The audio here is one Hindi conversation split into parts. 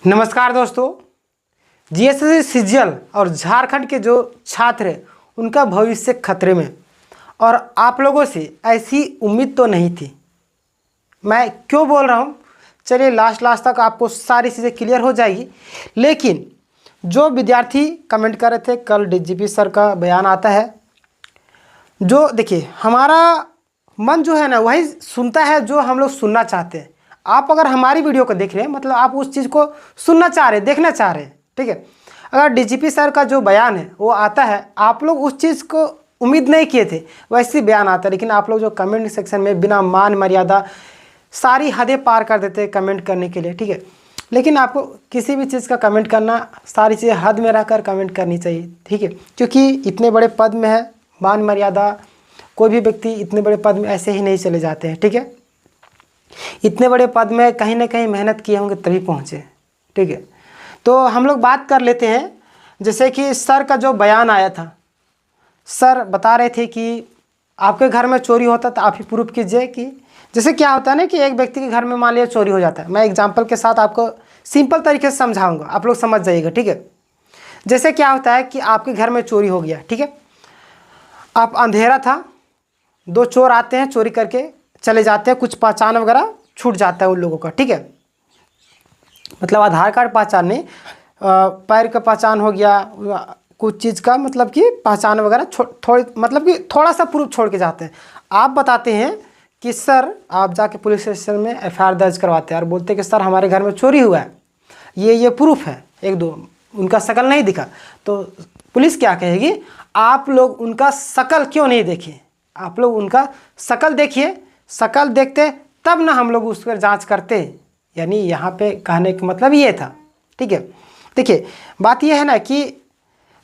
नमस्कार दोस्तों। जीएसएससी सीजीएल और झारखंड के जो छात्र हैं उनका भविष्य खतरे में, और आप लोगों से ऐसी उम्मीद तो नहीं थी। मैं क्यों बोल रहा हूँ, चलिए लास्ट तक आपको सारी चीज़ें क्लियर हो जाएगी। लेकिन जो विद्यार्थी कमेंट कर रहे थे, कल डीजीपी सर का बयान आता है, जो देखिए हमारा मन जो है ना वही सुनता है जो हम लोग सुनना चाहते हैं। आप अगर हमारी वीडियो को देख रहे हैं मतलब आप उस चीज़ को सुनना चाह रहे हैं, देखना चाह रहे हैं, ठीक है। अगर डीजीपी सर का जो बयान है वो आता है, आप लोग उस चीज़ को उम्मीद नहीं किए थे, वैसे बयान आता है, लेकिन आप लोग जो कमेंट सेक्शन में बिना मान मर्यादा सारी हदें पार कर देते हैं कमेंट करने के लिए, ठीक है। लेकिन आपको किसी भी चीज़ का कमेंट करना, सारी चीज़ें हद में रहकर कमेंट करनी चाहिए, ठीक है। क्योंकि इतने बड़े पद में है, मान मर्यादा, कोई भी व्यक्ति इतने बड़े पद में ऐसे ही नहीं चले जाते हैं, ठीक है। इतने बड़े पद में कहीं ना कहीं मेहनत किए होंगे तभी पहुँचे, ठीक है। तो हम लोग बात कर लेते हैं, जैसे कि सर का जो बयान आया था, सर बता रहे थे कि आपके घर में चोरी होता तो आप ही प्रूफ कीजिए कि जैसे क्या होता है ना कि एक व्यक्ति के घर में मान लिया चोरी हो जाता है। मैं एग्जांपल के साथ आपको सिंपल तरीके से समझाऊंगा, आप लोग समझ जाइएगा, ठीक है। जैसे क्या होता है कि आपके घर में चोरी हो गया, ठीक है। आप अंधेरा था, दो चोर आते हैं, चोरी करके चले जाते हैं, कुछ पहचान वगैरह छूट जाता है उन लोगों का, ठीक है। मतलब आधार कार्ड पहचान नहीं, पैर का पहचान हो गया, कुछ चीज़ का मतलब कि पहचान वगैरह थोड़ी मतलब कि थोड़ा सा प्रूफ छोड़ के जाते हैं। आप बताते हैं कि सर, आप जाके पुलिस स्टेशन में एफआईआर दर्ज करवाते हैं और बोलते हैं कि सर हमारे घर में चोरी हुआ है, ये प्रूफ है, एक दो उनका शकल नहीं दिखा, तो पुलिस क्या कहेगी, आप लोग उनका शकल क्यों नहीं देखे, आप लोग उनका शकल देखिए, शकल देखते तब ना हम लोग उस पर जाँच करते। यानी यहाँ पे कहने का मतलब ये था, ठीक है। देखिए बात ये है ना कि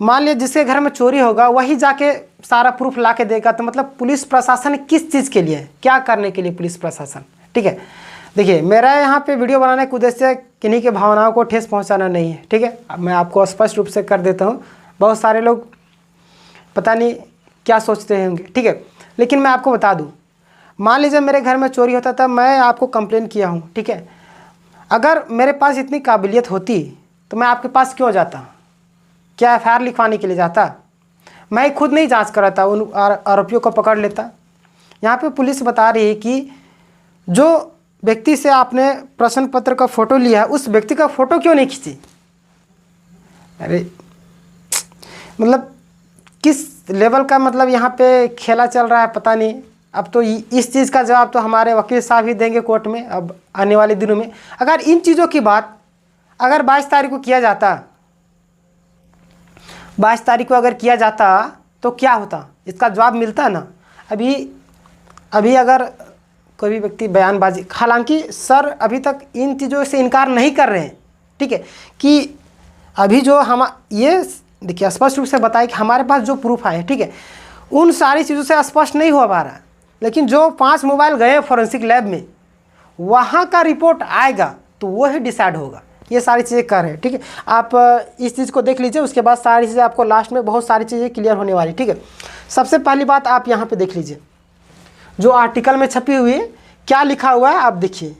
मान लिया जिसके घर में चोरी होगा वही जाके सारा प्रूफ ला के देगा, तो मतलब पुलिस प्रशासन किस चीज़ के लिए है, क्या करने के लिए पुलिस प्रशासन, ठीक है। देखिए मेरा यहाँ पे वीडियो बनाने का उद्देश्य किन्हीं के भावनाओं को ठेस पहुँचाना नहीं है, ठीक है। मैं आपको स्पष्ट रूप से कर देता हूँ, बहुत सारे लोग पता नहीं क्या सोचते होंगे, ठीक है। लेकिन मैं आपको बता दूँ, मान लीजिए मेरे घर में चोरी होता था, मैं आपको कंप्लेन किया हूँ, ठीक है। अगर मेरे पास इतनी काबिलियत होती तो मैं आपके पास क्यों जाता, क्या एफआईआर लिखवाने के लिए जाता, मैं खुद नहीं जांच कराता, उन आरोपियों को पकड़ लेता। यहाँ पे पुलिस बता रही है कि जो व्यक्ति से आपने प्रश्न पत्र का फ़ोटो लिया है उस व्यक्ति का फ़ोटो क्यों नहीं खींची। अरे मतलब किस लेवल का मतलब यहाँ पे खेला चल रहा है पता नहीं। अब तो इस चीज़ का जवाब तो हमारे वकील साहब ही देंगे कोर्ट में अब आने वाले दिनों में। अगर इन चीज़ों की बात अगर 22 तारीख को किया जाता, 22 तारीख को अगर किया जाता तो क्या होता, इसका जवाब मिलता ना। अभी अगर कोई भी व्यक्ति बयानबाजी, हालांकि सर अभी तक इन चीज़ों से इनकार नहीं कर रहे हैं, ठीक है, कि अभी जो हम ये देखिए स्पष्ट रूप से बताए कि हमारे पास जो प्रूफ आए, ठीक है, उन सारी चीज़ों से स्पष्ट नहीं हो पा रहा है। लेकिन जो 5 मोबाइल गए फॉरेंसिक लैब में, वहाँ का रिपोर्ट आएगा तो वो ही डिसाइड होगा। ये सारी चीज़ें कर रहे हैं, ठीक है। आप इस चीज़ को देख लीजिए, उसके बाद सारी चीज़ें आपको लास्ट में बहुत सारी चीज़ें क्लियर होने वाली, ठीक है। सबसे पहली बात आप यहाँ पे देख लीजिए, जो आर्टिकल में छपी हुई है क्या लिखा हुआ है आप देखिए।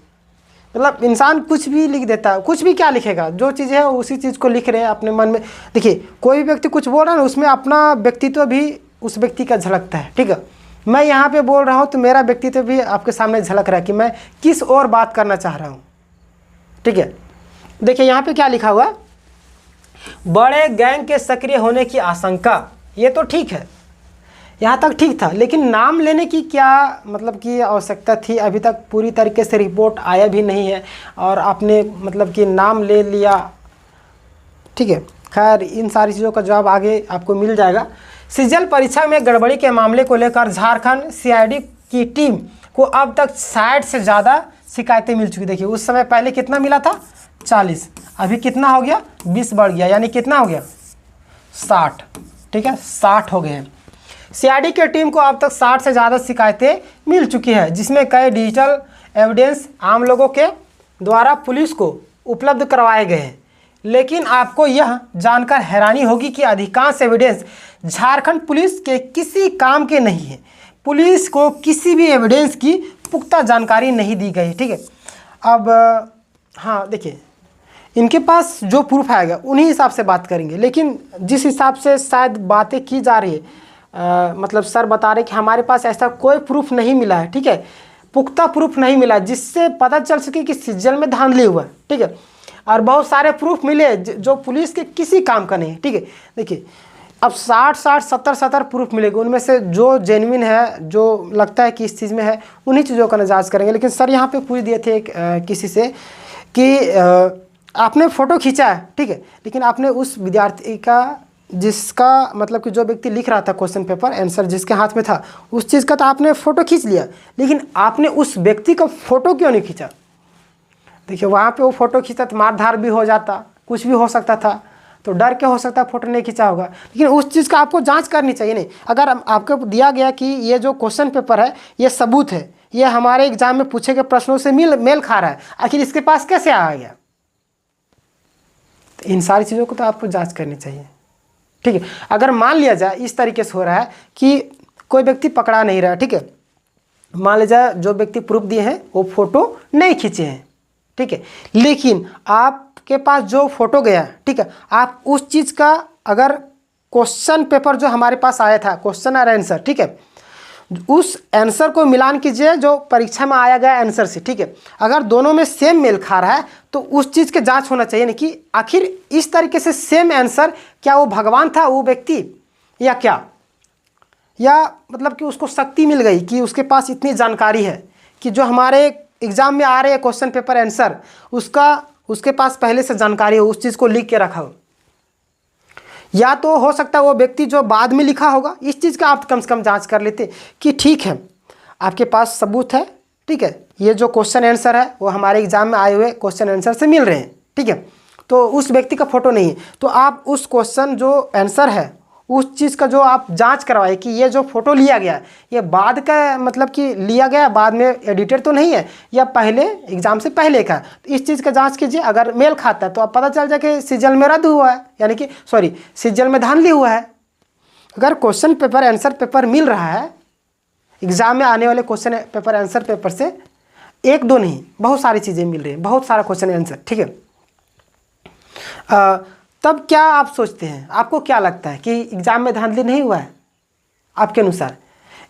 मतलब इंसान कुछ भी लिख देता है, कुछ भी क्या लिखेगा, जो चीज़ है उसी चीज़ को लिख रहे हैं अपने मन में। देखिए कोई भी व्यक्ति कुछ बोल रहा है ना, उसमें अपना व्यक्तित्व भी उस व्यक्ति का झलकता है, ठीक है। मैं यहाँ पे बोल रहा हूँ तो मेरा व्यक्तित्व भी आपके सामने झलक रहा है कि मैं किस और बात करना चाह रहा हूँ, ठीक है। देखिए यहाँ पे क्या लिखा हुआ, बड़े गैंग के सक्रिय होने की आशंका, ये तो ठीक है, यहाँ तक ठीक था। लेकिन नाम लेने की क्या मतलब कि आवश्यकता थी, अभी तक पूरी तरीके से रिपोर्ट आया भी नहीं है और आपने मतलब कि नाम ले लिया, ठीक है। खैर इन सारी चीज़ों का जवाब आगे आपको मिल जाएगा। सीजीएल परीक्षा में गड़बड़ी के मामले को लेकर झारखंड सीआईडी की टीम को अब तक 60 से ज़्यादा शिकायतें मिल चुकी। देखिए उस समय पहले कितना मिला था, 40, अभी कितना हो गया, 20 बढ़ गया, यानी कितना हो गया, 60, ठीक है, 60 हो गए हैं। सीआईडी की टीम को अब तक 60 से ज़्यादा शिकायतें मिल चुकी है, जिसमें कई डिजिटल एविडेंस आम लोगों के द्वारा पुलिस को उपलब्ध करवाए गए हैं। लेकिन आपको यह जानकर हैरानी होगी कि अधिकांश एविडेंस झारखंड पुलिस के किसी काम के नहीं है। पुलिस को किसी भी एविडेंस की पुख्ता जानकारी नहीं दी गई, ठीक है। अब हाँ देखिए इनके पास जो प्रूफ आएगा उन्हीं हिसाब से बात करेंगे। लेकिन जिस हिसाब से शायद बातें की जा रही है, मतलब सर बता रहे कि हमारे पास ऐसा कोई प्रूफ नहीं मिला है, ठीक है, पुख्ता प्रूफ नहीं मिला जिससे पता चल सके कि सिज्जल में धांधली हुआ है, ठीक है। और बहुत सारे प्रूफ मिले जो पुलिस के किसी काम का नहीं है, ठीक है। देखिए अब 60 70 प्रूफ मिलेंगे, उनमें से जो जेन्युइन है, जो लगता है कि इस चीज़ में है, उन्हीं चीज़ों का जांच करेंगे। लेकिन सर यहाँ पे पूछ दिए थे किसी से कि आपने फ़ोटो खींचा है, ठीक है, लेकिन आपने उस विद्यार्थी का, जिसका मतलब कि जो व्यक्ति लिख रहा था क्वेश्चन पेपर आंसर जिसके हाथ में था, उस चीज़ का तो आपने फ़ोटो खींच लिया, लेकिन आपने उस व्यक्ति का फ़ोटो क्यों नहीं खींचा? देखिए वहाँ पे वो फ़ोटो खींचा तो मारधार भी हो जाता, कुछ भी हो सकता था, तो डर के हो सकता है फ़ोटो नहीं खींचा होगा। लेकिन उस चीज़ का आपको जांच करनी चाहिए। नहीं, अगर आपको दिया गया कि ये जो क्वेश्चन पेपर है ये सबूत है, ये हमारे एग्जाम में पूछे गए प्रश्नों से मेल खा रहा है, आखिर इसके पास कैसे आ गया? तो इन सारी चीज़ों को तो आपको जांच करनी चाहिए, ठीक है। अगर मान लिया जाए इस तरीके से हो रहा है कि कोई व्यक्ति पकड़ा नहीं रहा, ठीक है, मान लिया जाए जो व्यक्ति प्रूफ दिए हैं वो फ़ोटो नहीं खींचे हैं, ठीक है, लेकिन आपके पास जो फोटो गया, ठीक है, आप उस चीज़ का अगर क्वेश्चन पेपर जो हमारे पास आया था क्वेश्चन और आंसर, ठीक है, उस आंसर को मिलान कीजिए जो परीक्षा में आया गया आंसर से, ठीक है, अगर दोनों में सेम मेल खा रहा है तो उस चीज़ के जांच होना चाहिए ना कि आखिर इस तरीके से सेम आंसर, क्या वो भगवान था वो व्यक्ति या क्या, या मतलब कि उसको शक्ति मिल गई कि उसके पास इतनी जानकारी है कि जो हमारे एग्जाम में आ रहे हैं क्वेश्चन पेपर आंसर उसके पास पहले से जानकारी हो, उस चीज़ को लिख के रखा हो। या तो हो सकता है वो व्यक्ति जो बाद में लिखा होगा, इस चीज़ का आप कम से कम जांच कर लेते कि ठीक है आपके पास सबूत है, ठीक है, ये जो क्वेश्चन आंसर है वो हमारे एग्जाम में आए हुए क्वेश्चन आंसर से मिल रहे हैं, ठीक है, तो उस व्यक्ति का फ़ोटो नहीं है, तो आप उस क्वेश्चन जो आंसर है उस चीज़ का जो आप जांच करवाए कि ये जो फ़ोटो लिया गया ये बाद का, मतलब कि लिया गया बाद में एडिटेड तो नहीं है या पहले एग्ज़ाम से पहले का, तो इस चीज़ का जांच कीजिए। अगर मेल खाता है तो आप पता चल जाए कि सिज्जल में रद्द हुआ है, यानी कि सॉरी सिज्जल में धांधली हुआ है। अगर क्वेश्चन पेपर आंसर पेपर मिल रहा है एग्ज़ाम में आने वाले क्वेश्चन पेपर आंसर पेपर से, एक दो नहीं बहुत सारी चीज़ें मिल रही हैं, बहुत सारा क्वेश्चन आंसर, ठीक है, तब क्या आप सोचते हैं, आपको क्या लगता है कि एग्ज़ाम में धांधली नहीं हुआ है आपके अनुसार?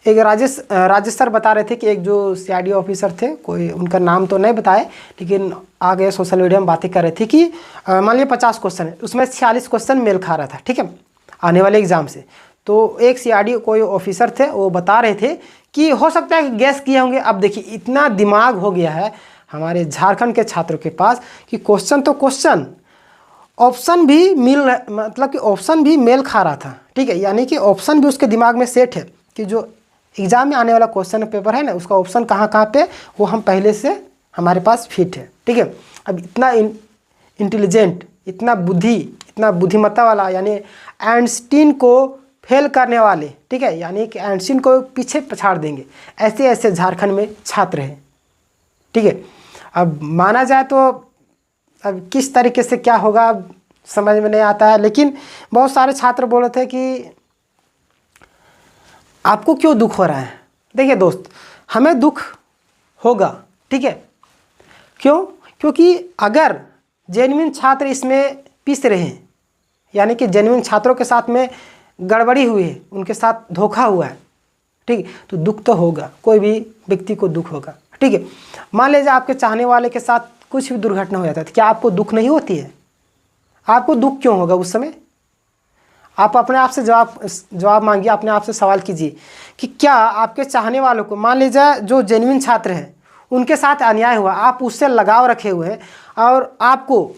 एक राजेश सर बता रहे थे कि एक जो सीआईडी ऑफिसर थे, कोई उनका नाम तो नहीं बताए, लेकिन आगे सोशल मीडिया में बातें कर रहे थे कि मान लीजिए 50 क्वेश्चन है, उसमें 46 क्वेश्चन मेल खा रहा था, ठीक है, आने वाले एग्ज़ाम से। तो एक सीआईडी कोई ऑफिसर थे वो बता रहे थे कि हो सकता है कि गैस किए होंगे। अब देखिए इतना दिमाग हो गया है हमारे झारखंड के छात्रों के पास कि क्वेश्चन तो क्वेश्चन, ऑप्शन भी मतलब कि ऑप्शन भी मेल खा रहा था, ठीक है, यानी कि ऑप्शन भी उसके दिमाग में सेट है कि जो एग्ज़ाम में आने वाला क्वेश्चन पेपर है ना उसका ऑप्शन कहाँ कहाँ पे वो हम पहले से हमारे पास फिट है, ठीक है। अब इतना इंटेलिजेंट, इतना बुद्धिमत्ता वाला, यानी आइंस्टीन को फेल करने वाले, ठीक है, यानी कि आइंस्टीन को पीछे पछाड़ देंगे, ऐसे ऐसे झारखंड में छात्र हैं, ठीक है। अब माना जाए तो अब किस तरीके से क्या होगा समझ में नहीं आता है, लेकिन बहुत सारे छात्र बोल रहे थे कि आपको क्यों दुख हो रहा है। देखिए दोस्त, हमें दुख होगा, ठीक है, क्यों? क्योंकि अगर जेन्युइन छात्र इसमें पिस रहे हैं, यानी कि जेन्युइन छात्रों के साथ में गड़बड़ी हुई है, उनके साथ धोखा हुआ है, ठीक है, तो दुख तो होगा, कोई भी व्यक्ति को दुख होगा, ठीक है। मान लीजिए आपके चाहने वाले के साथ कुछ भी दुर्घटना हो जाता है तो क्या आपको दुख नहीं होती है? आपको दुख क्यों होगा उस समय? आप अपने आप से जवाब मांगिए, अपने आप से सवाल कीजिए कि क्या आपके चाहने वालों को, मान लीजिए जो जेन्युइन छात्र हैं उनके साथ अन्याय हुआ, आप उससे लगाव रखे हुए हैं और आपको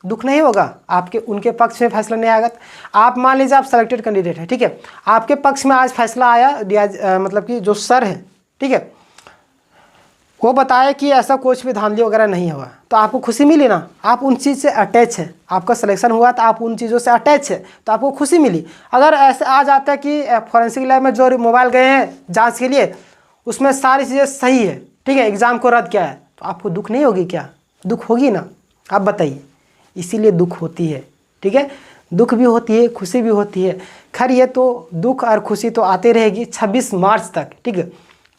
दुख नहीं होगा? आपके उनके पक्ष में फैसला नहीं आएगा। आप मान लीजिए आप सेलेक्टेड कैंडिडेट हैं, ठीक है, आपके पक्ष में आज फैसला आया, मतलब कि जो सर है, ठीक है, वो बताया कि ऐसा कुछ भी धांधली वगैरह नहीं हुआ, तो आपको खुशी मिली ना, आप उन चीज़ से अटैच है, आपका सिलेक्शन हुआ तो आप उन चीज़ों से अटैच है तो आपको खुशी मिली। अगर ऐसे आ जाता है कि फॉरेंसिक लैब में जो मोबाइल गए हैं जांच के लिए उसमें सारी चीज़ें सही है, ठीक है, एग्ज़ाम को रद्द किया है, तो आपको दुख नहीं होगी क्या? दुख होगी ना, आप बताइए। इसीलिए दुख होती है, ठीक है, दुख भी होती है, खुशी भी होती है। खैर ये तो दुख और खुशी तो आते रहेगी 26 मार्च तक, ठीक है।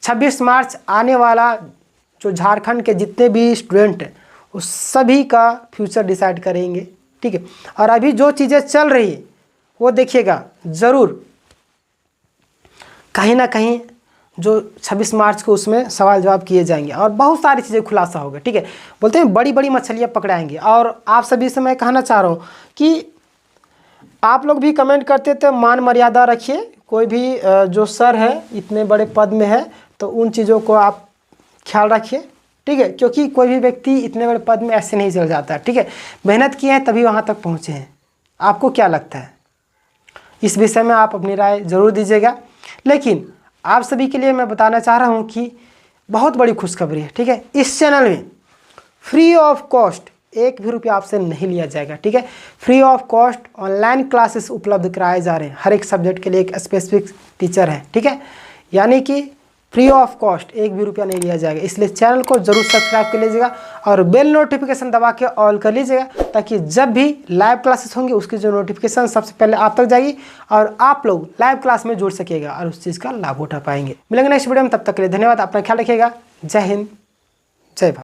26 मार्च आने वाला जो झारखंड के जितने भी स्टूडेंट हैं उस सभी का फ्यूचर डिसाइड करेंगे। ठीक है, और अभी जो चीज़ें चल रही है वो देखिएगा ज़रूर कहीं ना कहीं जो 26 मार्च को उसमें सवाल जवाब किए जाएंगे और बहुत सारी चीज़ें खुलासा होगा। ठीक है, बोलते हैं बड़ी बड़ी मछलियाँ पकड़ाएंगे। और आप सभी से मैं कहना चाह रहा हूँ कि आप लोग भी कमेंट करते थे मान मर्यादा रखिए, कोई भी जो सर है इतने बड़े पद में है तो उन चीज़ों को आप ख्याल रखिए। ठीक है, क्योंकि कोई भी व्यक्ति इतने बड़े पद में ऐसे नहीं चल जाता है। ठीक है, मेहनत किए हैं तभी वहाँ तक पहुँचे हैं। आपको क्या लगता है इस विषय में? आप अपनी राय ज़रूर दीजिएगा। लेकिन आप सभी के लिए मैं बताना चाह रहा हूँ कि बहुत बड़ी खुशखबरी है। ठीक है, इस चैनल में फ्री ऑफ कॉस्ट 1 भी रुपया आपसे नहीं लिया जाएगा। ठीक है, free of cost online classes उपलब्ध कराए जा रहे हैं। हर एक सब्जेक्ट के लिए एक स्पेसिफिक टीचर है। ठीक है, यानी कि फ्री ऑफ कॉस्ट 1 भी रुपया नहीं लिया जाएगा। इसलिए चैनल को जरूर सब्सक्राइब कर लीजिएगा और बेल नोटिफिकेशन दबा के ऑल कर लीजिएगा, ताकि जब भी लाइव क्लासेस होंगी उसकी जो नोटिफिकेशन सबसे पहले आप तक जाएगी और आप लोग लाइव क्लास में जुड़ सकिएगा और उस चीज़ का लाभ उठा पाएंगे। मिलेंगे नेक्स्ट वीडियो में, तब तक के लिए धन्यवाद। अपना ख्याल रखिएगा। जय हिंद।